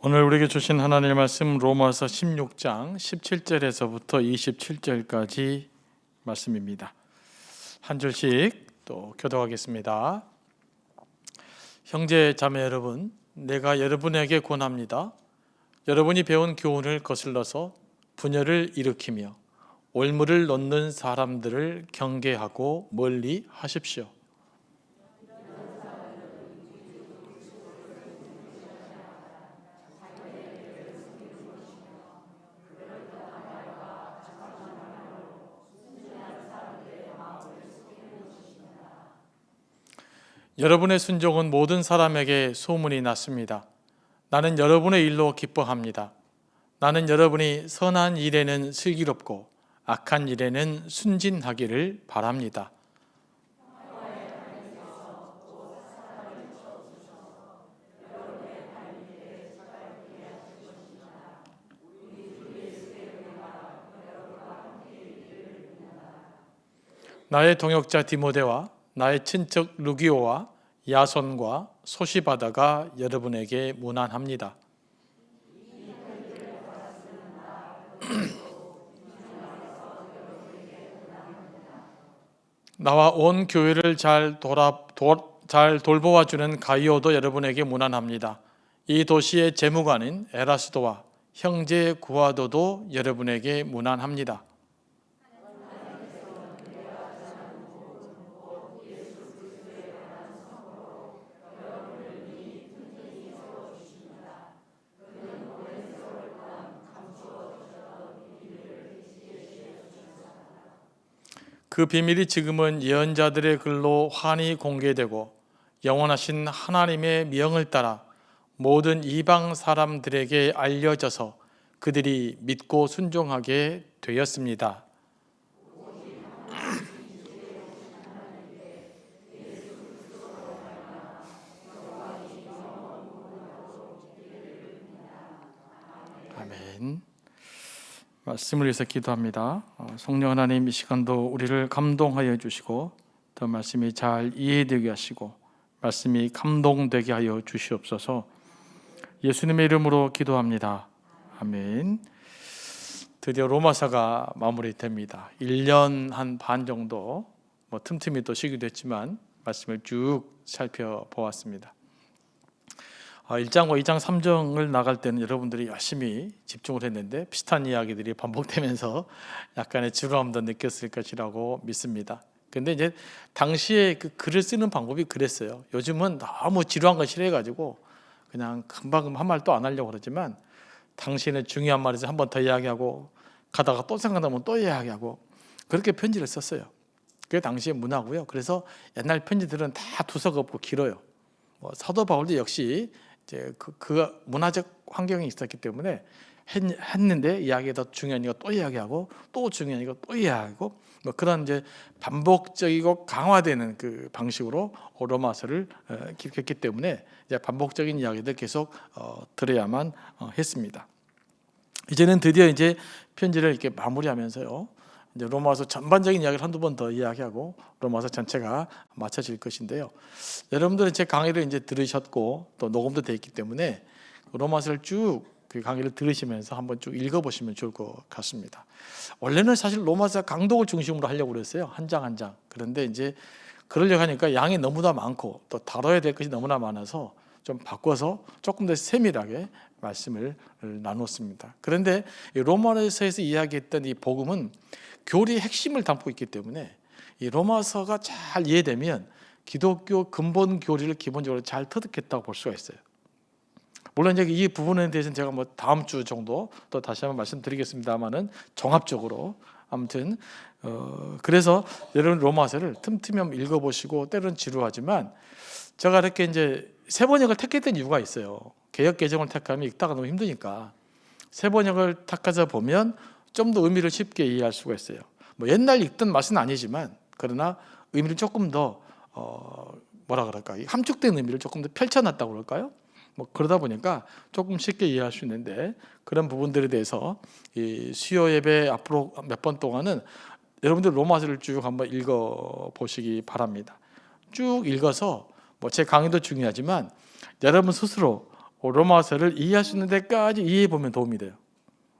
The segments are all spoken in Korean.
오늘 우리에게 주신 하나님의 말씀 로마서 16장 17절에서부터 27절까지 말씀입니다. 한 줄씩 또 교독하겠습니다. 형제 자매 여러분, 내가 여러분에게 권합니다. 여러분이 배운 교훈을 거슬러서 분열을 일으키며 올무를 놓는 사람들을 경계하고 멀리 하십시오. 여러분의 순종은 모든 사람에게 소문이 났습니다. 나는 여러분의 일로 기뻐합니다. 나는 여러분이 선한 일에는 슬기롭고 악한 일에는 순진하기를 바랍니다. 나의 동역자 디모데와 나의 친척 루기오와 야손과 소시바다가 여러분에게 문안합니다. 나와 온 교회를 잘 돌보아주는 가이오도 여러분에게 문안합니다. 이 도시의 재무관인 에라스도와 형제 구아도도 여러분에게 문안합니다. 그 비밀이 지금은 예언자들의 글로 환히 공개되고 영원하신 하나님의 명을 따라 모든 이방 사람들에게 알려져서 그들이 믿고 순종하게 되었습니다. 아멘. 말씀을 위해서 기도합니다. 성령 하나님, 이 시간도 우리를 감동하여 주시고 더 말씀이 잘 이해되게 하시고 말씀이 감동되게 하여 주시옵소서. 예수님의 이름으로 기도합니다. 아멘. 드디어 로마서가 마무리됩니다. 1년 한 반 정도 틈틈이 또 쉬기도 했지만 말씀을 쭉 살펴보았습니다. 1장과 2장 3장을 나갈 때는 여러분들이 열심히 집중을 했는데 비슷한 이야기들이 반복되면서 약간의 지루함도 느꼈을 것이라고 믿습니다. 근데 이제 당시에 그 글을 쓰는 방법이 그랬어요. 요즘은 너무 지루한 거 싫어해가지고 그냥 금방 한 말 또 안 하려고 그러지만 당시에는 중요한 말에서 한 번 더 이야기하고 가다가 또 생각나면 또 이야기하고 그렇게 편지를 썼어요. 그게 당시의 문화고요. 그래서 옛날 편지들은 다 두서가 없고 길어요. 사도 바울도 역시 이제 그 문화적 환경이 있었기 때문에 했는데 이야기가 더 중요하니까 또 이야기하고 또 중요하니까 또 이야기하고 그런 이제 반복적이고 강화되는 그 방식으로 로마서를 기록했기 때문에 이제 반복적인 이야기들 계속 들어야만 했습니다. 이제는 드디어 이제 편지를 이렇게 마무리하면서요. 이제 로마서 전반적인 이야기를 한두 번 더 이야기하고 로마서 전체가 마쳐질 것인데요. 여러분들은 제 강의를 이제 들으셨고 또 녹음도 돼 있기 때문에 로마서를 쭉 그 강의를 들으시면서 한번 쭉 읽어보시면 좋을 것 같습니다. 원래는 사실 로마서 강독을 중심으로 하려고 그랬어요. 한 장 한 장. 그런데 이제 그러려고 하니까 양이 너무나 많고 또 다뤄야 될 것이 너무나 많아서 좀 바꿔서 조금 더 세밀하게 말씀을 나눴습니다. 그런데 로마서에서 이야기했던 이 복음은 교리의 핵심을 담고 있기 때문에 이 로마서가 잘 이해되면 기독교 근본 교리를 기본적으로 잘 터득했다고 볼 수가 있어요. 물론 이제 이 부분에 대해서는 제가 다음 주 정도 또 다시 한번 말씀드리겠습니다만은 종합적으로 아무튼 그래서 여러분 로마서를 틈틈이 한번 읽어보시고 때로는 지루하지만 제가 이렇게 이제 세 번역을 택했던 이유가 있어요. 개역 개정을 택하면 읽다가 너무 힘드니까 세 번역을 택해서 보면 좀 더 의미를 쉽게 이해할 수가 있어요. 옛날 읽던 맛은 아니지만 그러나 의미를 조금 더 뭐라 그럴까 함축된 의미를 조금 더 펼쳐놨다고 그럴까요? 그러다 보니까 조금 쉽게 이해할 수 있는데 그런 부분들에 대해서 이 수요 예배 앞으로 몇 번 동안은 여러분들 로마서를 쭉 한번 읽어 보시기 바랍니다. 쭉 읽어서 제 강의도 중요하지만 여러분 스스로 로마서를 이해할 수 있는 데까지 이해해 보면 도움이 돼요.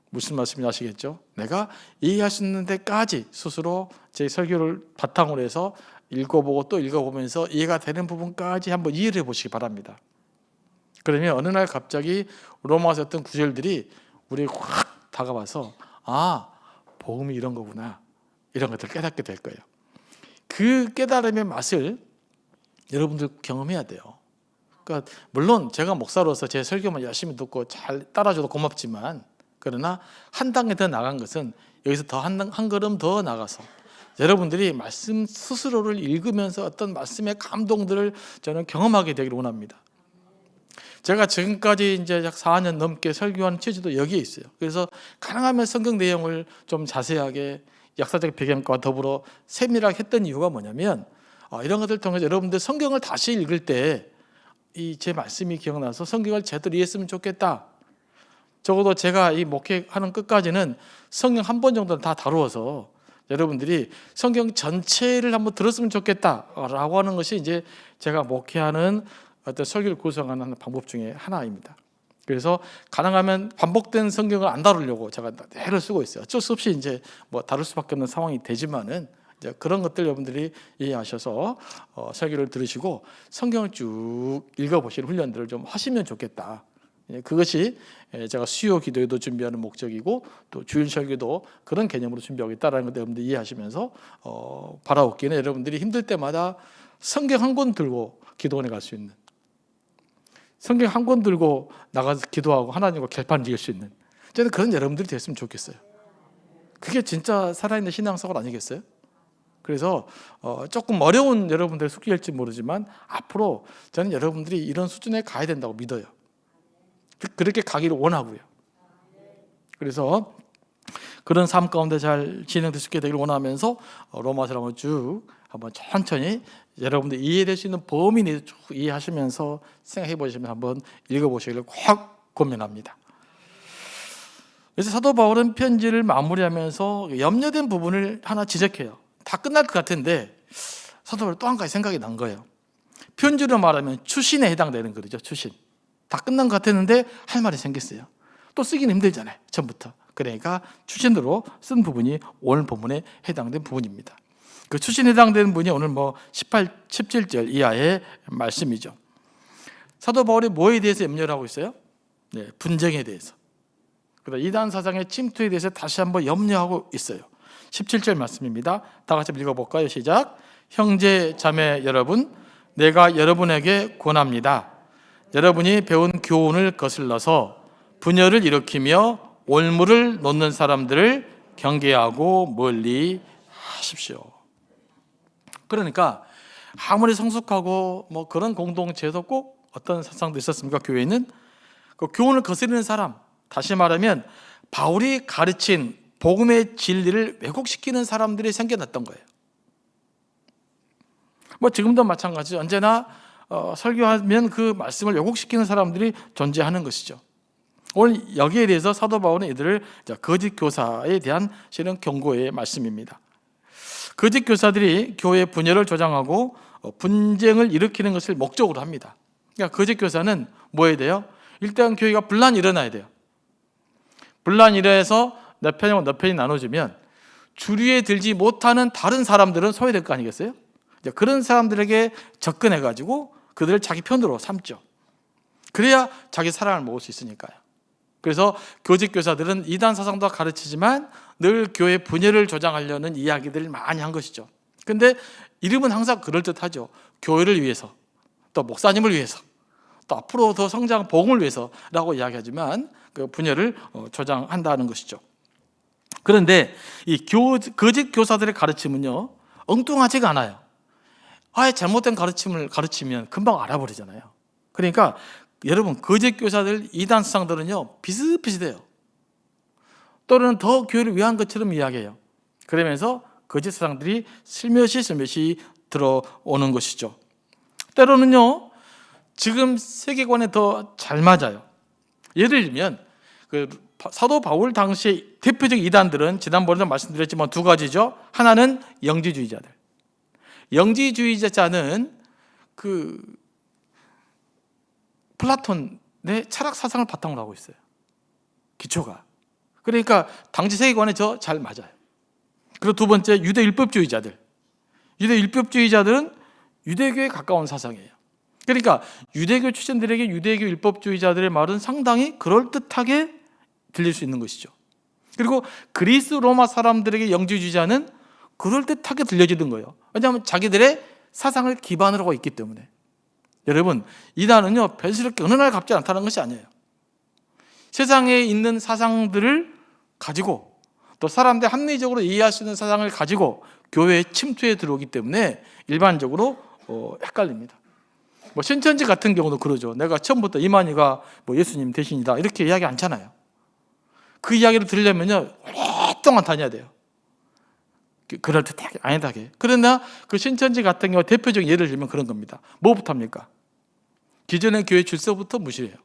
무슨 말씀인지 아시겠죠? 내가 이해할 수 있는 데까지 스스로 제 설교를 바탕으로 해서 읽어보고 또 읽어보면서 이해가 되는 부분까지 한번 이해를 해보시기 바랍니다. 그러면 어느 날 갑자기 로마서 어떤 구절들이 우리에게 확 다가와서 복음이 이런 거구나, 이런 것들을 깨닫게 될 거예요. 그 깨달음의 맛을 여러분들 경험해야 돼요. 그러니까 물론 제가 목사로서 제 설교만 열심히 듣고 잘 따라줘도 고맙지만, 그러나 한 단계 더 나간 것은 여기서 더 한 걸음 더 나가서 여러분들이 말씀 스스로를 읽으면서 어떤 말씀의 감동들을 저는 경험하게 되기를 원합니다. 제가 지금까지 이제 약 4년 넘게 설교하는 취지도 여기에 있어요. 그래서 가능하면 성경 내용을 좀 자세하게 역사적 배경과 더불어 세밀하게 했던 이유가 뭐냐면, 이런 것들을 통해서 여러분들 성경을 다시 읽을 때 이 제 말씀이 기억나서 성경을 제대로 이해했으면 좋겠다. 적어도 제가 이 목회하는 끝까지는 성경 한 번 정도는 다 다루어서 여러분들이 성경 전체를 한번 들었으면 좋겠다라고 하는 것이 이제 제가 목회하는 어떤 설교를 구성하는 방법 중에 하나입니다. 그래서 가능하면 반복된 성경을 안 다루려고 제가 애를 쓰고 있어요. 어쩔 수 없이 이제 다룰 수밖에 없는 상황이 되지만은 이제 그런 것들 여러분들이 이해하셔서 설교를 들으시고 성경을 쭉 읽어보시는 훈련들을 좀 하시면 좋겠다. 그것이 제가 수요 기도에도 준비하는 목적이고 또 주일 설교도 그런 개념으로 준비하겠다라는 것 여러분들 이해하시면서 바라옵기는 여러분들이 힘들 때마다 성경 한 권 들고 기도원에 갈 수 있는, 성경 한 권 들고 나가서 기도하고 하나님과 결판 지을 수 있는, 저는 그런 여러분들이 됐으면 좋겠어요. 그게 진짜 살아있는 신앙생활 아니겠어요? 그래서 조금 어려운 여러분들의 숙기일지 모르지만 앞으로 저는 여러분들이 이런 수준에 가야 된다고 믿어요. 그렇게 가기를 원하고요. 그래서 그런 삶 가운데 잘 진행될 수 있게 되기를 원하면서 로마서를 한번 쭉 한번 천천히 여러분들 이해될 수 있는 범위 내에서 쭉 이해하시면서 생각해 보시면 한번 읽어보시기를 꼭 권면합니다. 그래서 사도 바울은 편지를 마무리하면서 염려된 부분을 하나 지적해요. 다 끝날 것 같은데 사도 바울 또 한 가지 생각이 난 거예요. 편지로 말하면 추신에 해당되는 글이죠. 추신. 다 끝난 것 같았는데 할 말이 생겼어요. 또 쓰기는 힘들잖아요. 처음부터. 그러니까 추신으로 쓴 부분이 오늘 본문에 해당된 부분입니다. 그 추신에 해당되는 부분이 오늘 17절 이하의 말씀이죠. 사도 바울이 뭐에 대해서 염려를 하고 있어요? 분쟁에 대해서. 그리고 이단 사상의 침투에 대해서 다시 한번 염려하고 있어요. 17절 말씀입니다. 다 같이 읽어볼까요? 시작. 형제 자매 여러분, 내가 여러분에게 권합니다. 여러분이 배운 교훈을 거슬러서 분열을 일으키며 올무를 놓는 사람들을 경계하고 멀리 하십시오. 그러니까 아무리 성숙하고 그런 공동체에서 꼭 어떤 사상도 있었습니까? 교회는 그 교훈을 거스르는 사람, 다시 말하면 바울이 가르친 복음의 진리를 왜곡시키는 사람들이 생겨났던 거예요. 지금도 마찬가지죠. 언제나 설교하면 그 말씀을 왜곡시키는 사람들이 존재하는 것이죠. 오늘 여기에 대해서 사도 바울은 이들을 거짓 교사에 대한 실은 경고의 말씀입니다. 거짓 교사들이 교회 분열을 조장하고 분쟁을 일으키는 것을 목적으로 합니다. 그러니까 거짓 교사는 뭐 해야 돼요? 일단 교회가 분란이 일어나야 돼요. 분란이 일어나서 너 편이고 너 편이 나눠지면 주류에 들지 못하는 다른 사람들은 소외될 거 아니겠어요? 그런 사람들에게 접근해가지고 그들을 자기 편으로 삼죠. 그래야 자기 사랑을 모을 수 있으니까요. 그래서 거짓 교사들은 이단 사상도 가르치지만 늘 교회 분열을 조장하려는 이야기들을 많이 한 것이죠. 그런데 이름은 항상 그럴듯하죠. 교회를 위해서, 또 목사님을 위해서, 또 앞으로 더 성장 복음을 위해서라고 이야기하지만 그 분열을 조장한다는 것이죠. 그런데 이 거짓 교사들의 가르침은요, 엉뚱하지가 않아요. 아예 잘못된 가르침을 가르치면 금방 알아버리잖아요. 그러니까 여러분, 거짓 교사들, 이단 사상들은요 비슷비슷해요. 또는 더 교회를 위한 것처럼 이야기해요. 그러면서 거짓 사상들이 슬며시 들어오는 것이죠. 때로는요 지금 세계관에 더 잘 맞아요. 예를 들면 사도 바울 당시 대표적 이단들은 지난번에도 말씀드렸지만 두 가지죠. 하나는 영지주의자들. 영지주의자는 플라톤 내 철학 사상을 바탕으로 하고 있어요. 기초가. 그러니까 당시 세계관에 저 잘 맞아요. 그리고 두 번째, 유대 율법주의자들. 유대 율법주의자들은 유대교에 가까운 사상이에요. 그러니까 유대교 출신들에게 유대교 율법주의자들의 말은 상당히 그럴듯하게 들릴 수 있는 것이죠. 그리고 그리스 로마 사람들에게 영지주의자는 그럴듯하게 들려지는 거예요. 왜냐하면 자기들의 사상을 기반으로 하고 있기 때문에. 여러분, 이단은요 변시롭게 어느 날 갑자기 나타나는 것이 아니에요. 세상에 있는 사상들을 가지고 또 사람들 합리적으로 이해할 수 있는 사상을 가지고 교회에 침투해 들어오기 때문에 일반적으로 헷갈립니다. 뭐 신천지 같은 경우도 그러죠. 내가 처음부터 이만희가 뭐 예수님 대신이다 이렇게 이야기 않잖아요. 그 이야기를 들으려면요 오랫동안 다녀야 돼요. 그럴듯하게 아니다게. 그러나 그 신천지 같은 경우 대표적인 예를 들면 그런 겁니다. 뭐부터 합니까? 기존의 교회 질서부터 무시해요.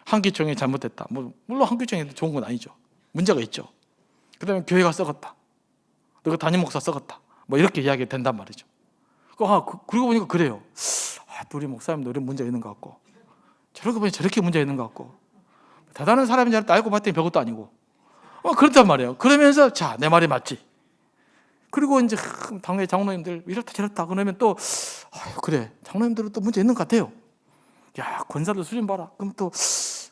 한기총이 잘못됐다. 물론 한기총이 좋은 건 아니죠. 문제가 있죠. 그다음에 교회가 썩었다. 너가 담임 목사 썩었다. 뭐 이렇게 이야기 된단 말이죠. 그러고 보니까 그래요. 우리 목사님도 이런 문제가 있는 것 같고, 저러고 보니 저렇게 문제가 있는 것 같고, 대단한 사람인 줄 알았더니 알고 봤더니 별것도 아니고, 그렇단 말이에요. 그러면서 자, 내 말이 맞지. 그리고 이제 당회 장로님들 이렇다 저렇다 그러면 또 그래, 장로님들은 또 문제 있는 것 같아요. 야, 권사들 수준 봐라. 그럼 또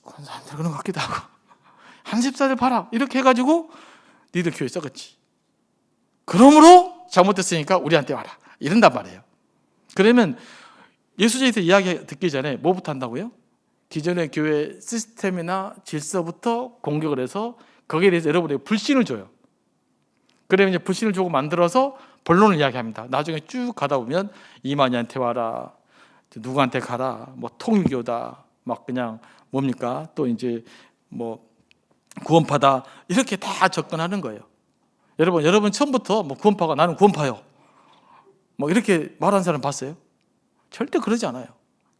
권사님들 그런 것 같기도 하고, 한십사들 봐라. 이렇게 해가지고 니들 교회 썩었지. 그러므로 잘못됐으니까 우리한테 와라. 이런단 말이에요. 그러면 예수제에서 이야기 듣기 전에 뭐부터 한다고요? 기존의 교회 시스템이나 질서부터 공격을 해서 거기에 대해서 여러분에게 불신을 줘요. 그러면 이제 불신을 주고 만들어서 본론을 이야기합니다. 나중에 쭉 가다 보면 이만희한테 와라, 누구한테 가라, 뭐 통일교다, 막 그냥 뭡니까? 또 이제 뭐 구원파다 이렇게 다 접근하는 거예요. 여러분 처음부터 뭐 구원파가 나는 구원파요. 뭐 이렇게 말하는 사람 봤어요? 절대 그러지 않아요.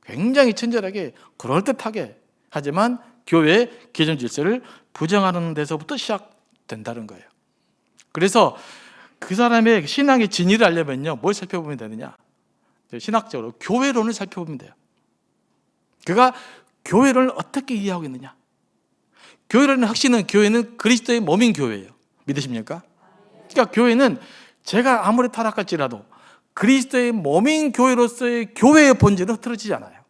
굉장히 친절하게 그럴듯하게 하지만 교회의 기존 질서를 부정하는 데서부터 시작된다는 거예요. 그래서 그 사람의 신앙의 진위를 알려면요 뭘 살펴보면 되느냐, 신학적으로 교회론을 살펴보면 돼요. 그가 교회를 어떻게 이해하고 있느냐. 교회론의核心은 교회는 그리스도의 몸인 교회예요. 믿으십니까? 그러니까 교회는 제가 아무리 타락할지라도 그리스도의 몸인 교회로서의 교회의 본질은 흐트러지지 않아요.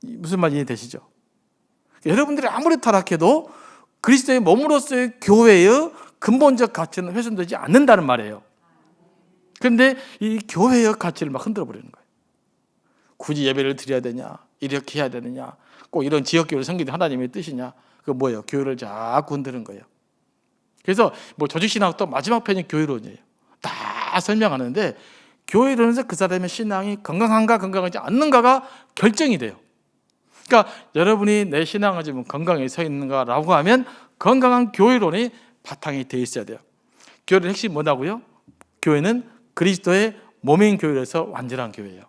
무슨 말인지 이해되시죠? 여러분들이 아무리 타락해도 그리스도의 몸으로서의 교회의 근본적 가치는 훼손되지 않는다는 말이에요. 그런데 이 교회의 가치를 막 흔들어 버리는 거예요. 굳이 예배를 드려야 되냐, 이렇게 해야 되느냐, 꼭 이런 지역교회를 섬기는 하나님의 뜻이냐, 그거 뭐예요? 교회를 자꾸 흔드는 거예요. 그래서 뭐 조직신학도 마지막 편이 교회론이에요. 다 설명하는데 교회론에서 그 사람의 신앙이 건강한가 건강하지 않는가가 결정이 돼요. 그러니까 여러분이 내 신앙을 지금 건강에 서 있는가라고 하면 건강한 교회론이 바탕이 돼 있어야 돼요. 교회의 핵심이 뭐냐고요? 교회는 그리스도의 몸인 교회에서 완전한 교회예요.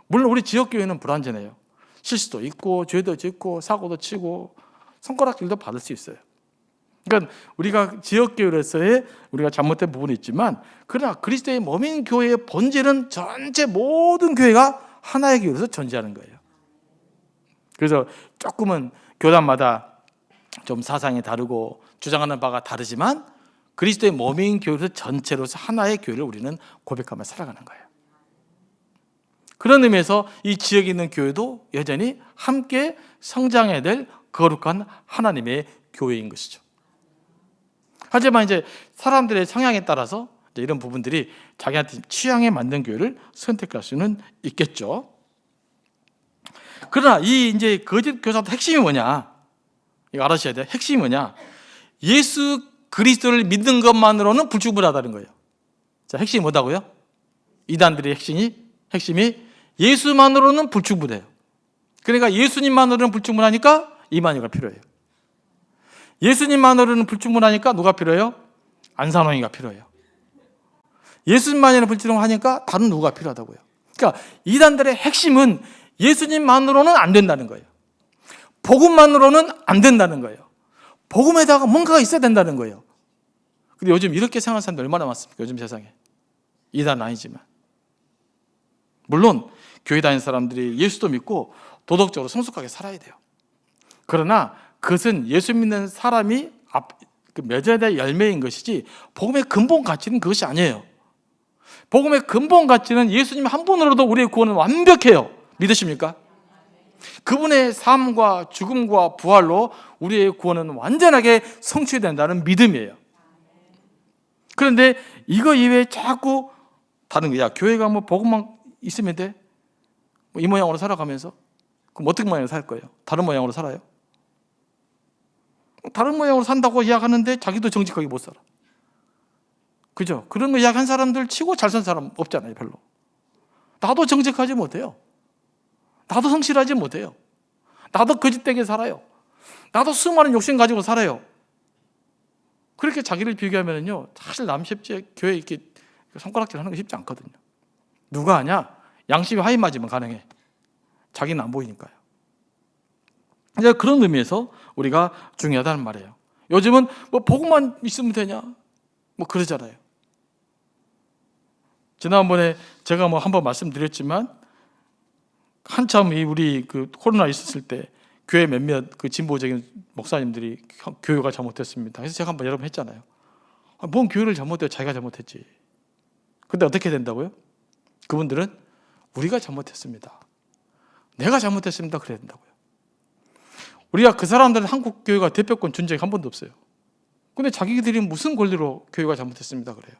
물론 우리 지역교회는 불완전해요. 실수도 있고 죄도 짓고 사고도 치고 손가락질도 받을 수 있어요. 그러니까 우리가 지역교회에서의 우리가 잘못된 부분이 있지만, 그러나 그리스도의 몸인 교회의 본질은 전체 모든 교회가 하나의 교회로서 존재하는 거예요. 그래서 조금은 교단마다 좀 사상이 다르고 주장하는 바가 다르지만 그리스도의 몸인 교회로서 전체로서 하나의 교회를 우리는 고백하며 살아가는 거예요. 그런 의미에서 이 지역에 있는 교회도 여전히 함께 성장해야 될 거룩한 하나님의 교회인 것이죠. 하지만 이제 사람들의 성향에 따라서 이제 이런 부분들이 자기한테 취향에 맞는 교회를 선택할 수는 있겠죠. 그러나 이 이제 거짓 교사도 핵심이 뭐냐? 이거 알아셔야 돼요. 핵심이 뭐냐? 예수 그리스도를 믿는 것만으로는 불충분하다는 거예요. 자, 핵심이 뭐다고요? 이단들의 핵심이 예수만으로는 불충분해요. 그러니까 예수님만으로는 불충분하니까 이만희가 필요해요. 예수님만으로는 불충분하니까 누가 필요해요? 안산홍이가 필요해요. 예수님만으로는 불충분하니까 다른 누가 필요하다고요. 그러니까 이단들의 핵심은 예수님만으로는 안 된다는 거예요. 복음만으로는 안 된다는 거예요. 복음에다가 뭔가가 있어야 된다는 거예요. 근데 요즘 이렇게 생각하는 사람들 얼마나 많습니까? 요즘 세상에. 이단은 아니지만. 물론 교회 다니는 사람들이 예수도 믿고 도덕적으로 성숙하게 살아야 돼요. 그러나 그것은 예수 믿는 사람이 맺어야 될 열매인 것이지 복음의 근본 가치는 그것이 아니에요. 복음의 근본 가치는 예수님 한 분으로도 우리의 구원은 완벽해요. 믿으십니까? 그분의 삶과 죽음과 부활로 우리의 구원은 완전하게 성취된다는 믿음이에요. 그런데 이거 이외에 자꾸 다른 거야. 교회가 뭐 복음만 있으면 돼? 뭐 이 모양으로 살아가면서? 그럼 어떤 모양으로 살 거예요? 다른 모양으로 살아요? 다른 모양으로 산다고 이야기하는데 자기도 정직하게 못 살아. 그죠? 그런 거 이야기한 사람들 치고 잘 산 사람 없잖아요, 별로. 나도 정직하지 못해요. 나도 성실하지 못해요. 나도 거짓되게 살아요. 나도 수많은 욕심 가지고 살아요. 그렇게 자기를 비교하면요, 사실 남 쉽지 교회 이렇게 손가락질 하는 거 쉽지 않거든요. 누가 하냐? 양심이 하이 맞으면 가능해. 자기는 안 보이니까요. 이제 그런 의미에서 우리가 중요하다는 말이에요. 요즘은 뭐 복음만 있으면 되냐? 뭐 그러잖아요. 지난번에 제가 뭐 한번 말씀드렸지만 한참 우리 그 코로나 있었을 때 교회 몇몇 그 진보적인 목사님들이 교회가 잘못됐습니다. 그래서 제가 한번 여러 번 했잖아요. 뭔 교회를 잘못해요? 자기가 잘못했지. 근데 어떻게 된다고요? 그분들은 우리가 잘못했습니다. 내가 잘못했습니다. 그래야 된다고요. 우리가 그 사람들은 한국 교회가 대표권 준 적이 한 번도 없어요. 근데 자기들이 무슨 권리로 교회가 잘못했습니다. 그래요.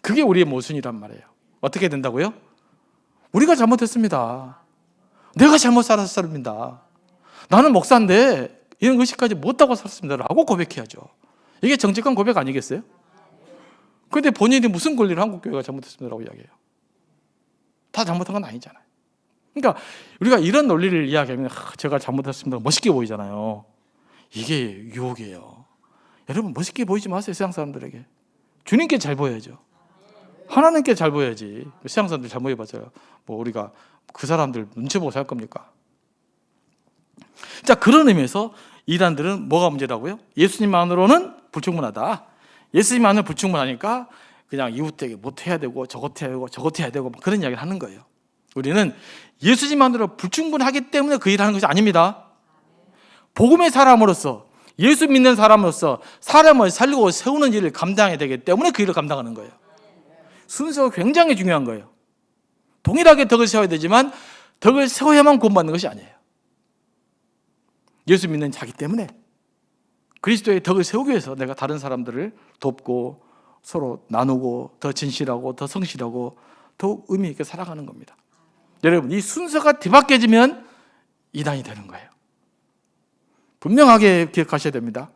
그게 우리의 모순이란 말이에요. 어떻게 된다고요? 우리가 잘못했습니다. 내가 잘못 살았습니다. 나는 목사인데 이런 의식까지 못하고 살았습니다. 라고 고백해야죠. 이게 정직한 고백 아니겠어요? 그런데 본인이 무슨 권리로 한국교회가 잘못했습니다. 라고 이야기해요. 다 잘못한 건 아니잖아요. 그러니까 우리가 이런 논리를 이야기하면 제가 잘못했습니다. 멋있게 보이잖아요. 이게 유혹이에요. 여러분 멋있게 보이지 마세요. 세상 사람들에게. 주님께 잘 보여야죠. 하나님께 잘 보여야지. 세상 사람들 잘 보여봤어요. 뭐 우리가 그 사람들 눈치 보고 살 겁니까? 자, 그런 의미에서 이단들은 뭐가 문제라고요? 예수님만으로는 불충분하다. 예수님만으로 불충분하니까 그냥 이웃에게 못해야 되고 저것 해야 되고 저것 해야 되고 그런 이야기를 하는 거예요. 우리는 예수님만으로 불충분하기 때문에 그 일을 하는 것이 아닙니다. 복음의 사람으로서 예수 믿는 사람으로서 사람을 살리고 세우는 일을 감당해야 되기 때문에 그 일을 감당하는 거예요. 순서가 굉장히 중요한 거예요. 동일하게 덕을 세워야 되지만 덕을 세워야만 구원받는 것이 아니에요. 예수 믿는 자기 때문에 그리스도의 덕을 세우기 위해서 내가 다른 사람들을 돕고 서로 나누고 더 진실하고 더 성실하고 더욱 의미 있게 살아가는 겁니다. 여러분, 이 순서가 뒤바뀌어지면 이단이 되는 거예요. 분명하게 기억하셔야 됩니다.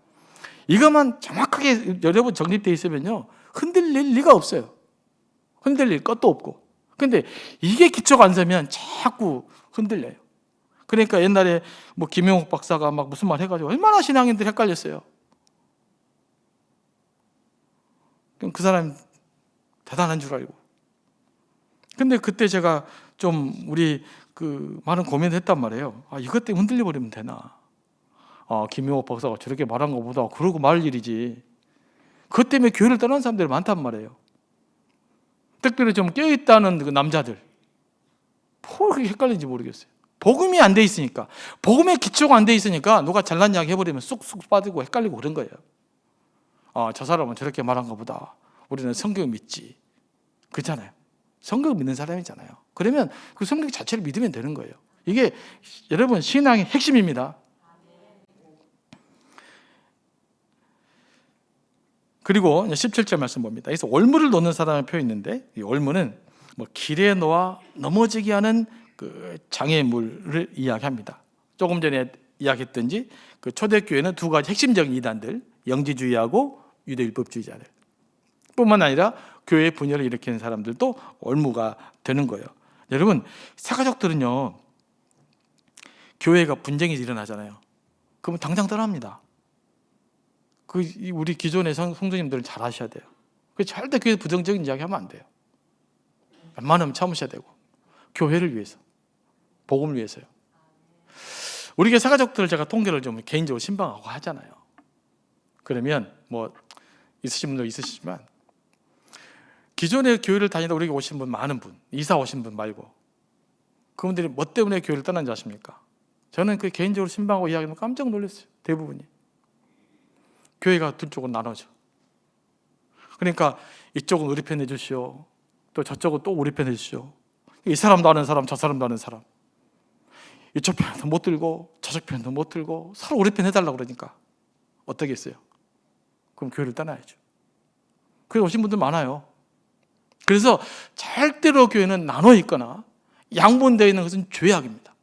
이것만 정확하게 여러분 정립되어 있으면요, 흔들릴 리가 없어요. 흔들릴 것도 없고. 근데 이게 기초가 안 서면 자꾸 흔들려요. 그러니까 옛날에 뭐 김용옥 박사가 막 무슨 말 해가지고 얼마나 신앙인들 헷갈렸어요. 그 사람 대단한 줄 알고. 근데 그때 제가 좀 우리 그 많은 고민을 했단 말이에요. 이것 때문에 흔들려 버리면 되나? 김용옥 박사가 저렇게 말한 것보다 그러고 말 일이지. 그것 때문에 교회를 떠난 사람들이 많단 말이에요. 특별히 좀 깨어있다는 그 남자들. 뭐 그렇게 헷갈리는지 모르겠어요. 복음이 안 돼 있으니까. 복음의 기초가 안 돼 있으니까 누가 잘난 이야기 해버리면 쑥쑥 빠지고 헷갈리고 그런 거예요. 저 사람은 저렇게 말한 것보다 우리는 성경 믿지. 그렇잖아요. 성경 믿는 사람이잖아요. 그러면 그 성경 자체를 믿으면 되는 거예요. 이게 여러분 신앙의 핵심입니다. 그리고 17절 말씀 봅니다. 여기서 올무를 놓는 사람의 표현이 있는데 이 올무는 뭐 길에 놓아 넘어지게 하는 그 장애물을 이야기합니다. 조금 전에 이야기했던지 그 초대교회는 두 가지 핵심적인 이단들, 영지주의하고 유대율법주의자들 뿐만 아니라 교회의 분열을 일으키는 사람들도 올무가 되는 거예요. 여러분, 사가족들은요, 교회가 분쟁이 일어나잖아요. 그러면 당장 떠납니다. 우리 기존의 성도님들은 잘 아셔야 돼요. 절대 교회 부정적인 이야기 하면 안 돼요. 웬만하면 참으셔야 되고, 교회를 위해서, 복음을 위해서요. 우리 교회 사가족들을 제가 통계를 좀 개인적으로 신방하고 하잖아요. 그러면 뭐 있으신 분도 있으시지만 기존에 교회를 다니다 우리에게 오신 분, 많은 분, 이사 오신 분 말고 그분들이 뭐 때문에 교회를 떠난지 아십니까? 저는 그 개인적으로 신방하고 이야기하면 깜짝 놀랐어요. 대부분이 교회가 두 쪽으로 나눠져. 그러니까 이쪽은 우리 편 해주시오, 또 저쪽은 또 우리 편 해주시오. 이 사람도 아는 사람, 저 사람도 아는 사람, 이쪽 편도 못 들고 저쪽 편도 못 들고 서로 우리 편 해달라고 그러니까 어떻겠어요? 그럼 교회를 떠나야죠. 그래 오신 분들 많아요. 그래서 절대로 교회는 나눠 있거나 양분되어 있는 것은 죄악입니다.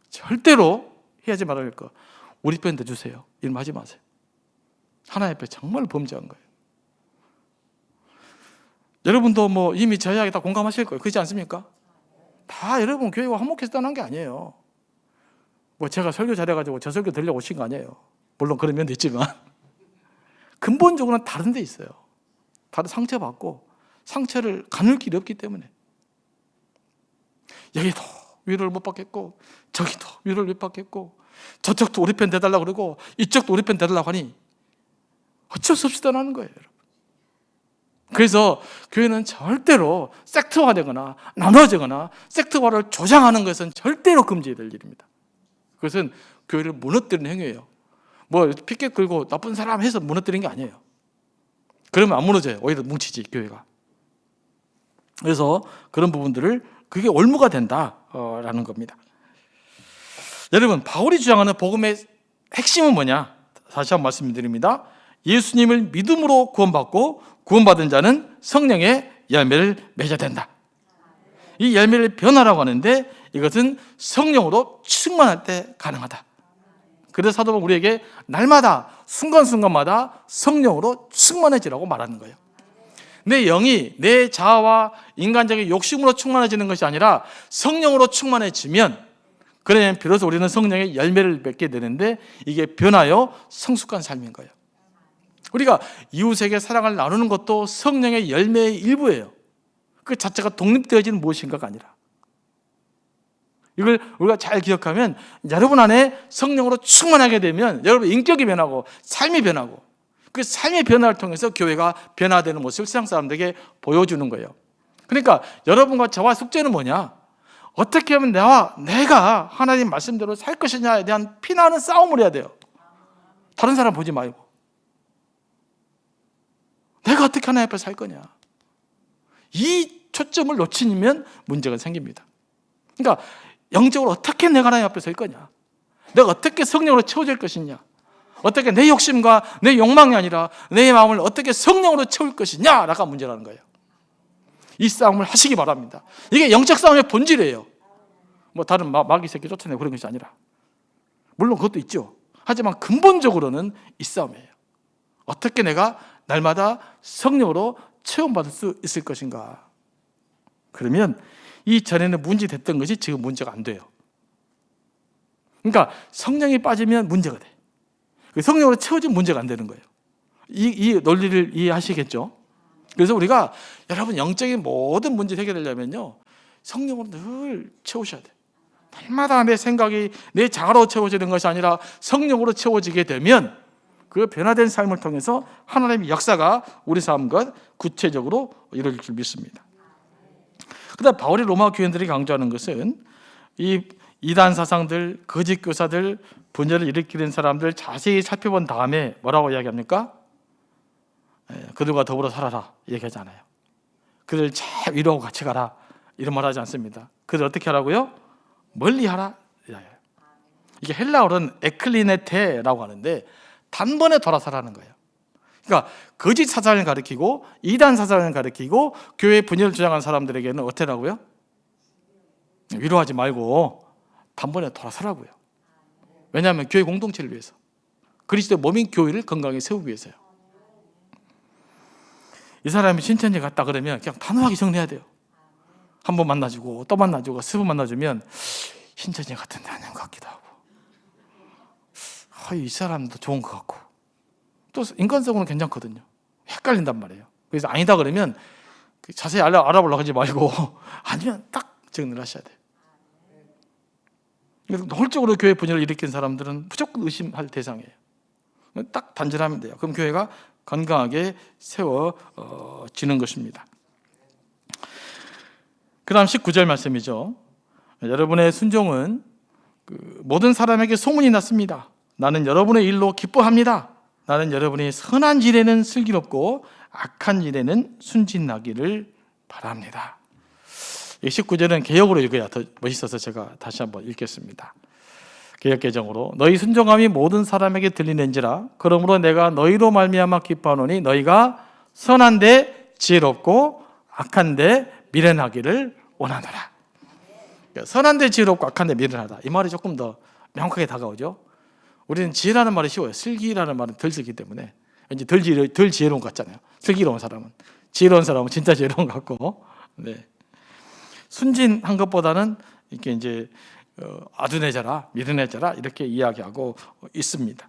절대로 해야지 말아야 할 거. 우리 편 대주세요. 이름 하지 마세요. 하나님 앞에 정말 범죄한 거예요. 여러분도 뭐 이미 저 이야기 다 공감하실 거예요. 그렇지 않습니까? 다 여러분 교회와 화목해서 떠난 게 아니에요. 뭐 제가 설교 잘해가지고 저 설교 들려고 오신 거 아니에요. 물론 그런 면도 있지만 근본적으로는 다른 데 있어요. 다른 상처받고 상처를 가눌 길이 없기 때문에 여기도 위로를 못 받겠고 저기도 위로를 못 받겠고 저쪽도 우리 편 대달라고 그러고 이쪽도 우리 편 대달라고 하니 어쩔 수 없이 떠나는 거예요, 여러분. 그래서 교회는 절대로 섹트화되거나 나눠지거나 섹트화를 조장하는 것은 절대로 금지해야 될 일입니다. 그것은 교회를 무너뜨리는 행위예요. 뭐 피켓 걸고 나쁜 사람 해서 무너뜨리는 게 아니에요. 그러면 안 무너져요. 오히려 뭉치지 교회가. 그래서 그런 부분들을 그게 올무가 된다라는 겁니다. 여러분, 바울이 주장하는 복음의 핵심은 뭐냐? 다시 한번 말씀드립니다. 예수님을 믿음으로 구원받고 구원받은 자는 성령의 열매를 맺어야 된다. 이 열매를 변화라고 하는데 이것은 성령으로 충만할 때 가능하다. 그래서 사도 바울은 우리에게 날마다 순간순간마다 성령으로 충만해지라고 말하는 거예요. 내 영이 내 자아와 인간적인 욕심으로 충만해지는 것이 아니라 성령으로 충만해지면 그러면 비로소 우리는 성령의 열매를 맺게 되는데 이게 변하여 성숙한 삶인 거예요. 우리가 이웃에게 사랑을 나누는 것도 성령의 열매의 일부예요. 그 자체가 독립되어지는 무엇인가가 아니라 이걸 우리가 잘 기억하면 여러분 안에 성령으로 충만하게 되면 여러분 인격이 변하고 삶이 변하고 그 삶의 변화를 통해서 교회가 변화되는 모습을 세상 사람들에게 보여주는 거예요. 그러니까 여러분과 저와 숙제는 뭐냐? 어떻게 하면 내가 하나님 말씀대로 살 것이냐에 대한 피나는 싸움을 해야 돼요. 다른 사람 보지 말고 내가 어떻게 하나님 앞에 살 거냐. 이 초점을 놓치면 문제가 생깁니다. 그러니까 영적으로 어떻게 내가 하나님 앞에 설 거냐, 내가 어떻게 성령으로 채워질 것이냐, 어떻게 내 욕심과 내 욕망이 아니라 내 마음을 어떻게 성령으로 채울 것이냐라가 문제라는 거예요. 이 싸움을 하시기 바랍니다. 이게 영적 싸움의 본질이에요. 뭐 다른 마귀 새끼 쫓아내고 그런 것이 아니라, 물론 그것도 있죠. 하지만 근본적으로는 이 싸움이에요. 어떻게 내가 날마다 성령으로 체험받을 수 있을 것인가. 그러면 이전에는 문제됐던 것이 지금 문제가 안 돼요. 그러니까 성령이 빠지면 문제가 돼. 성령으로 채워진 문제가 안 되는 거예요. 이 논리를 이해하시겠죠? 그래서 우리가 여러분 영적인 모든 문제를 해결하려면요, 성령으로 늘 채우셔야 돼요. 날마다 내 생각이 내 자아로 채워지는 것이 아니라 성령으로 채워지게 되면 그 변화된 삶을 통해서 하나님의 역사가 우리 삶과 구체적으로 이루어질 줄 믿습니다. 그다음 바울이 로마 교인들이 강조하는 것은 이 이단 사상들, 거짓 교사들, 분열을 일으키는 사람들 자세히 살펴본 다음에 뭐라고 이야기합니까? 그들과 더불어 살아라 얘기하지 않아요. 그들 잘 위로하고 같이 가라 이런 말 하지 않습니다. 그들 어떻게 하라고요? 멀리하라. 이게 헬라어로는 에클리네테라고 하는데 단번에 돌아서라는 거예요. 그러니까 거짓 사상을 가리키고 이단 사상을 가리키고 교회 분열을 주장하는 사람들에게는 어떻게라고요? 위로하지 말고 단번에 돌아서라고요. 왜냐하면 교회 공동체를 위해서, 그리스도의 몸인 교회를 건강하게 세우기 위해서요. 이 사람이 신천지 갔다 그러면 그냥 단호하게 정리해야 돼요. 한 번 만나주고 또 만나주고 수번 만나주면 신천지 같은 데 아닌 것 같기도 하고, 이 사람도 좋은 것 같고, 또 인간성으로는 괜찮거든요. 헷갈린단 말이에요. 그래서 아니다 그러면 자세히 알아보려고 하지 말고 아니면 딱 정리를 하셔야 돼요. 노골적으로 교회 분열을 일으킨 사람들은 무조건 의심할 대상이에요. 딱 단절하면 돼요. 그럼 교회가 건강하게 세워지는 것입니다. 그 다음 19절 말씀이죠. 여러분의 순종은 모든 사람에게 소문이 났습니다. 나는 여러분의 일로 기뻐합니다. 나는 여러분이 선한 일에는 슬기롭고 악한 일에는 순진하기를 바랍니다. 이 19절은 개역으로 읽어야 더 멋있어서 제가 다시 한번 읽겠습니다. 개역개정으로 너희 순종함이 모든 사람에게 들리는지라 그러므로 내가 너희로 말미암아 기뻐하노니 너희가 선한데 지혜롭고 악한데 미련하기를 원하노라. 선한데 지혜롭고 악한데 미련하다. 이 말이 조금 더 명확하게 다가오죠. 우리는 지혜라는 말이 쉬워요. 슬기라는 말은 덜 슬기 때문에 왠지 덜 지혜로운 것 같잖아요. 슬기로운 사람은. 지혜로운 사람은 진짜 지혜로운 것 같고, 네. 순진한 것보다는 이렇게 이제 아둔해져라, 미련해져라 이렇게 이야기하고 있습니다.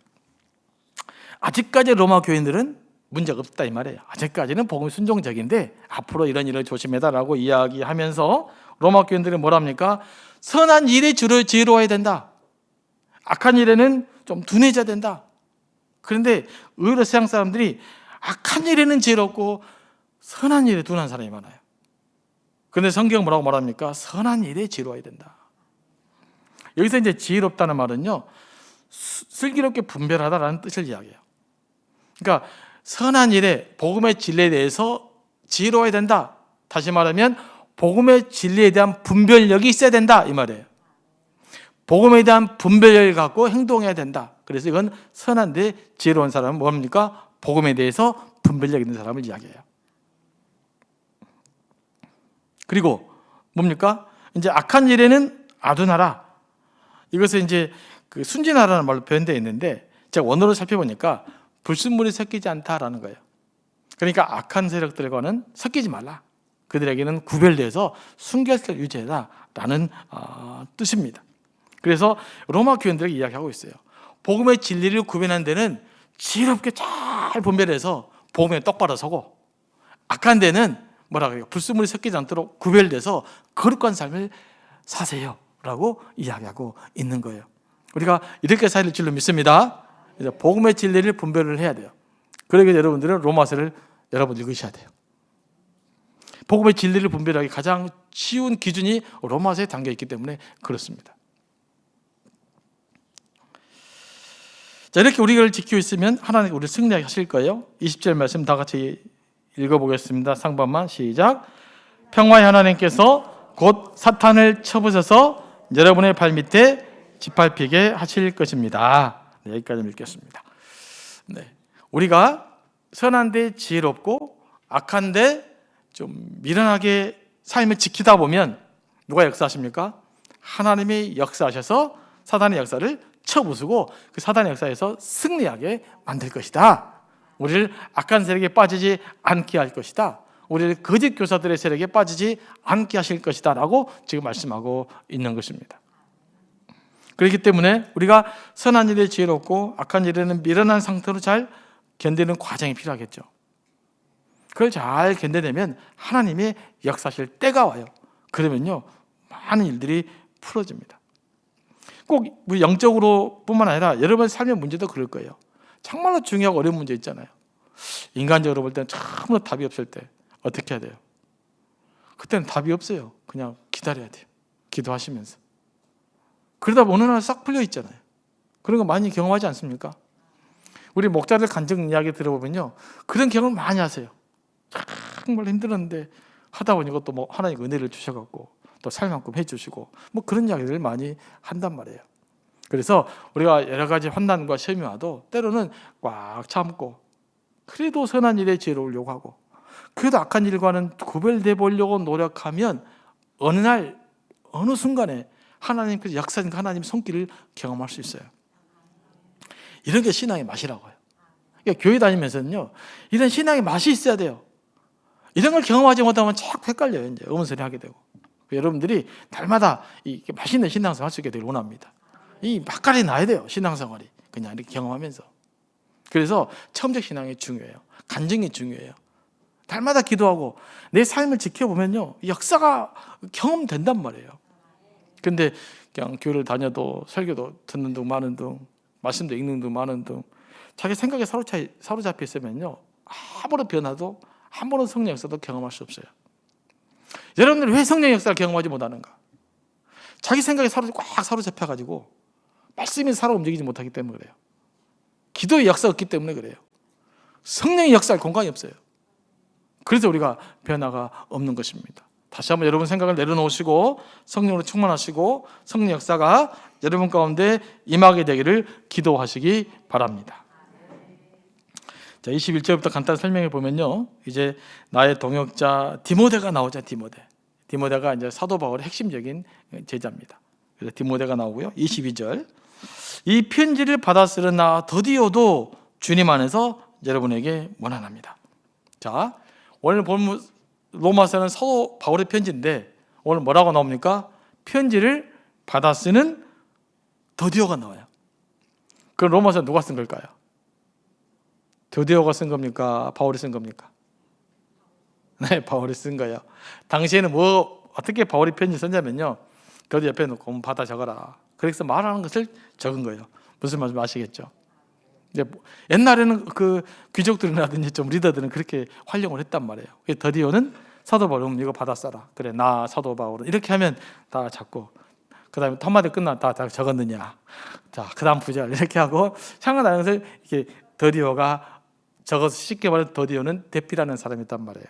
아직까지 로마 교인들은 문제가 없다 이 말이에요. 아직까지는 복음 순종적인데 앞으로 이런 일을 조심해달라고 이야기하면서 로마 교인들은 뭐랍니까? 선한 일에 주로 지혜로워야 된다. 악한 일에는 좀 둔해져야 된다. 그런데 의외로 세상 사람들이 악한 일에는 지혜롭고 선한 일에 둔한 사람이 많아요. 그런데 성경 뭐라고 말합니까? 선한 일에 지혜로워야 된다. 여기서 이제 지혜롭다는 말은요, 슬기롭게 분별하다라는 뜻을 이야기해요. 그러니까 선한 일에 복음의 진리에 대해서 지혜로워야 된다. 다시 말하면 복음의 진리에 대한 분별력이 있어야 된다 이 말이에요. 복음에 대한 분별력을 갖고 행동해야 된다. 그래서 이건 선한데 지혜로운 사람은 뭡니까? 복음에 대해서 분별력 있는 사람을 이야기해요. 그리고 뭡니까? 이제 악한 일에는 아둔하라. 이것을 이제 그 순진하라는 말로 표현되어 있는데 제가 원어로 살펴보니까 불순물이 섞이지 않다라는 거예요. 그러니까 악한 세력들과는 섞이지 말라. 그들에게는 구별돼서 순결성을 유지해라라는 뜻입니다. 그래서 로마 교인들에게 이야기하고 있어요. 복음의 진리를 구별하는 데는 지혜롭게 잘 분별해서 복음에 똑바로 서고, 악한 데는 뭐라고 해요? 불순물이 섞이지 않도록 구별돼서 거룩한 삶을 사세요 라고 이야기하고 있는 거예요. 우리가 이렇게 살 줄로 믿습니다. 그래서 복음의 진리를 분별을 해야 돼요. 그러기 위해 여러분들은 로마서를 여러분 읽으셔야 돼요. 복음의 진리를 분별하기 가장 쉬운 기준이 로마서에 담겨 있기 때문에 그렇습니다. 자, 이렇게 우리를 지키고 있으면 하나님 우리를 승리하게 하실 거예요. 20절 말씀 다 같이 읽어보겠습니다. 상반만 시작. 평화의 하나님께서 곧 사탄을 쳐부셔서 여러분의 발밑에 짓밟히게 하실 것입니다. 네, 여기까지 읽겠습니다. 네, 우리가 선한데 지혜롭고 악한데 좀 미련하게 삶을 지키다 보면 누가 역사하십니까? 하나님이 역사하셔서 사단의 역사를 쳐부수고 그 사단의 역사에서 승리하게 만들 것이다. 우리를 악한 세력에 빠지지 않게 할 것이다. 우리를 거짓 교사들의 세력에 빠지지 않게 하실 것이다 라고 지금 말씀하고 있는 것입니다. 그렇기 때문에 우리가 선한 일에 지혜롭고 악한 일에는 미련한 상태로 잘 견디는 과정이 필요하겠죠. 그걸 잘 견뎌내면 하나님의 역사하실 때가 와요. 그러면요 많은 일들이 풀어집니다. 꼭 우리 영적으로 뿐만 아니라 여러분의 삶의 문제도 그럴 거예요. 정말로 중요하고 어려운 문제 있잖아요. 인간적으로 볼 때는 참으로 답이 없을 때 어떻게 해야 돼요? 그때는 답이 없어요. 그냥 기다려야 돼요. 기도하시면서. 그러다 어느 날 싹 풀려 있잖아요. 그런 거 많이 경험하지 않습니까? 우리 목자들 간증 이야기 들어보면요 그런 경험을 많이 하세요. 정말 힘들었는데 하다 보니까 또 뭐 하나님 은혜를 주셔갖고 또 살만큼 해주시고 뭐 그런 이야기들을 많이 한단 말이에요. 그래서 우리가 여러 가지 환난과 시험이 와도 때로는 꽉 참고 그래도 선한 일에 지혜로우려고 하고 그래도 악한 일과는 구별돼 보려고 노력하면 어느 날 어느 순간에 하나님께서 역사하신 하나님의 손길을 경험할 수 있어요. 이런 게 신앙의 맛이라고요. 그러니까 교회 다니면서는요 이런 신앙의 맛이 있어야 돼요. 이런 걸 경험하지 못하면 자꾸 헷갈려요. 이제 의문소리 하게 되고. 여러분들이 날마다 이 맛있는 신앙생활 할 수 있게 되길 원합니다. 이 맛깔이 나야 돼요. 신앙생활이 그냥 이렇게 경험하면서. 그래서 체험적 신앙이 중요해요. 간증이 중요해요. 날마다 기도하고 내 삶을 지켜보면요 역사가 경험된단 말이에요. 근데 그냥 교회를 다녀도 설교도 듣는 둥 마는 둥 말씀도 읽는 둥 마는 둥 자기 생각에 사로잡혀 있으면요, 아무런 변화도 아무런 성령 역사도 경험할 수 없어요. 여러분들 왜 성령 역사를 경험하지 못하는가? 자기 생각에 꽉 사로잡혀가지고 말씀이 살아 움직이지 못하기 때문에 그래요. 기도의 역사가 없기 때문에 그래요. 성령의 역사할 공간이 없어요. 그래서 우리가 변화가 없는 것입니다. 다시 한번 여러분 생각을 내려놓으시고 성령으로 충만하시고 성령 역사가 여러분 가운데 임하게 되기를 기도하시기 바랍니다. 자, 21절부터 간단히 설명해 보면요, 이제 나의 동역자 디모데가 나오죠. 디모데가 이제 사도 바울의 핵심적인 제자입니다. 그래서 디모데가 나오고요. 22절, 이 편지를 받아 쓰는 나 더디오도 주님 안에서 여러분에게 원한합니다. 자, 오늘 본 로마서는 사도 바울의 편지인데 오늘 뭐라고 나옵니까? 편지를 받아 쓰는 더디오가 나와요. 그럼 로마서 누가 쓴 걸까요? 더디오가 쓴 겁니까? 바울이 쓴 겁니까? 네, 바울이 쓴 거예요. 당시에는 어떻게 바울이 편지 썼냐면요, 더디 옆에 놓고 받아 적어라. 그래서 말하는 것을 적은 거예요. 무슨 말인지 아시겠죠? 옛날에는 그 귀족들이라든지 좀 리더들은 그렇게 활용을 했단 말이에요. 더디오는 사도 바울은 이거 받아 써라. 그래, 나 사도 바울은 이렇게 하면 다 잡고, 그 다음에 한마디 끝났다. 다 적었느냐? 자, 그 다음 부절 이렇게 하고 상관하는 것을 이렇게 더디오가 적어서 쉽게 말해서 더디오는 대피라는 사람이었단 말이에요.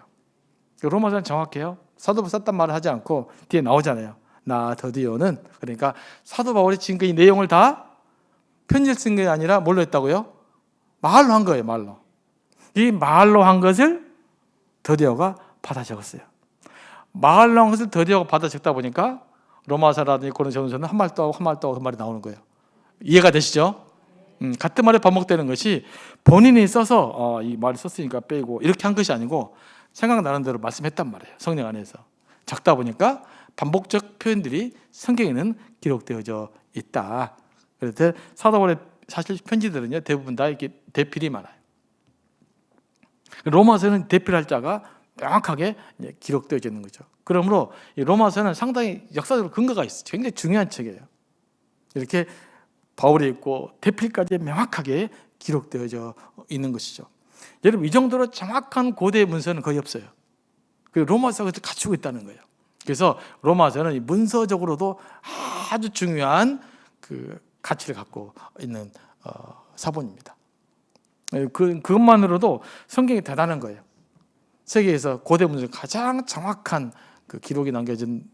로마서는 정확해요. 사도 바울 썼단 말을 하지 않고 뒤에 나오잖아요. 나 더디오는, 그러니까 사도 바울이 지금 이 내용을 다 편지를 쓴 게 아니라 뭘로 했다고요? 말로 한 거예요. 말로. 이 말로 한 것을 더디오가 받아 적었어요. 말로 한 것을 더디오가 받아 적다 보니까 로마서라든지 고린도전서는 한 말 또 한 말 또 한 말이 나오는 거예요. 이해가 되시죠? 같은 말이 반복되는 것이 본인이 써서 이 말을 썼으니까 빼고 이렇게 한 것이 아니고 생각나는 대로 말씀했단 말이에요. 성령 안에서 적다 보니까 반복적 표현들이 성경에는 기록되어져 있다. 그래서 사도 바울의 사실 편지들은요, 대부분 다 이렇게 대필이 많아요. 로마서는 대필할 자가 명확하게 기록되어져 있는 거죠. 그러므로 이 로마서는 상당히 역사적으로 근거가 있어요. 굉장히 중요한 책이에요. 이렇게 바울이 있고 대필까지 명확하게 기록되어져 있는 것이죠. 여러분, 이 정도로 정확한 고대 문서는 거의 없어요. 그 로마서가 갖추고 있다는 거예요. 그래서 로마서는 문서적으로도 아주 중요한 그 가치를 갖고 있는 사본입니다. 그것만으로도 성경이 대단한 거예요. 세계에서 고대 문서 가장 정확한 그 기록이 남겨진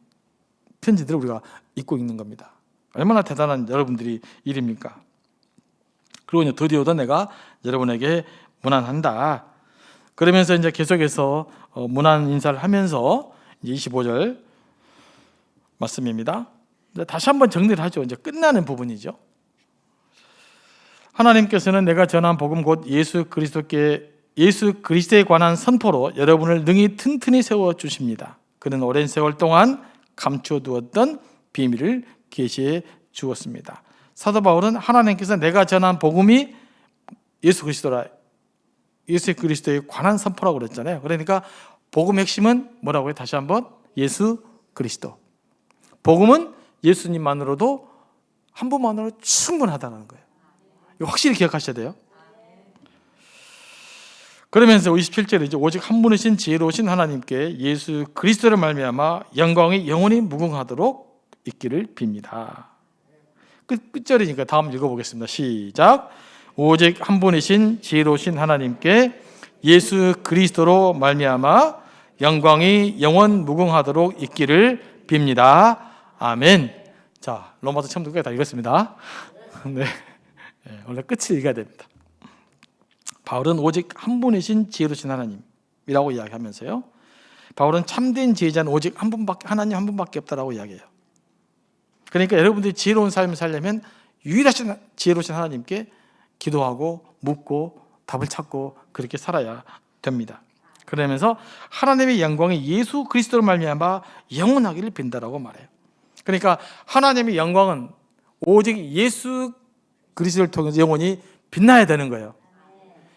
편지들을 우리가 읽고 있는 겁니다. 얼마나 대단한 여러분들이 일입니까? 그리고 이제 드디어도 내가 여러분에게 문안한다. 그러면서 이제 계속해서 문안 인사를 하면서 이제 25절 말씀입니다. 다시 한번 정리를 하죠. 이제 끝나는 부분이죠. 하나님께서는 내가 전한 복음 곧 예수 그리스도에 관한 선포로 여러분을 능히 튼튼히 세워 주십니다. 그는 오랜 세월 동안 감춰두었던 비밀을 계시해 주었습니다. 사도 바울은 하나님께서 내가 전한 복음이 예수 그리스도에 관한 선포라고 그랬잖아요. 그러니까 복음의 핵심은 뭐라고요? 다시 한번 예수 그리스도. 복음은 예수님만으로도 한 분만으로 충분하다는 거예요. 이거 확실히 기억하셔야 돼요. 그러면서 27절에 오직 한 분이신 지혜로우신 하나님께 예수 그리스도를 말미암아 영광이 영원히 무궁하도록 있기를 빕니다. 끝절이니까 다음 읽어보겠습니다. 시작. 오직 한 분이신 지혜로우신 하나님께 예수 그리스도로 말미암아 영광이 영원 무궁하도록 있기를 빕니다. 아멘. 자, 로마서 처음부터 다 읽었습니다. 네, 원래 끝을 읽어야 됩니다. 바울은 오직 한 분이신 지혜로우신 하나님이라고 이야기하면서요, 바울은 참된 지혜자는 오직 하나님 한 분밖에 없다라고 이야기해요. 그러니까 여러분들이 지혜로운 삶을 살려면 유일하신 지혜로우신 하나님께 기도하고 묻고 답을 찾고 그렇게 살아야 됩니다. 그러면서 하나님의 영광이 예수 그리스도로 말미암아 영원하기를 빈다라고 말해요. 그러니까 하나님의 영광은 오직 예수 그리스도를 통해서 영원히 빛나야 되는 거예요.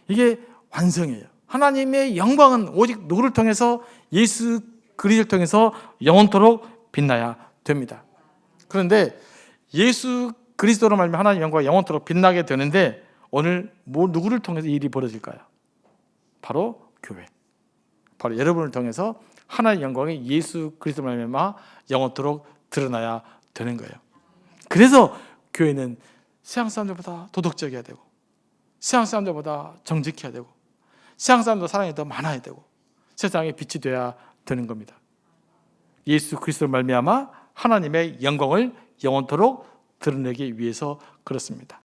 이게 완성이에요. 하나님의 영광은 오직 누구를 통해서? 예수 그리스도를 통해서 영원토록 빛나야 됩니다. 그런데 예수 그리스도로 말미암아 하나님의 영광이 영원토록 빛나게 되는데 오늘 누구를 통해서 이 일이 벌어질까요? 바로 교회, 바로 여러분을 통해서 하나님의 영광이 예수 그리스도 말미암아 영원토록 드러나야 되는 거예요. 그래서 교회는 세상 사람들보다 도덕적이어야 되고, 세상 사람들보다 정직해야 되고, 세상 사람들 사랑이 더 많아야 되고, 세상에 빛이 돼야 되는 겁니다. 예수 그리스도 말미암아 하나님의 영광을 영원토록 드러내기 위해서 그렇습니다.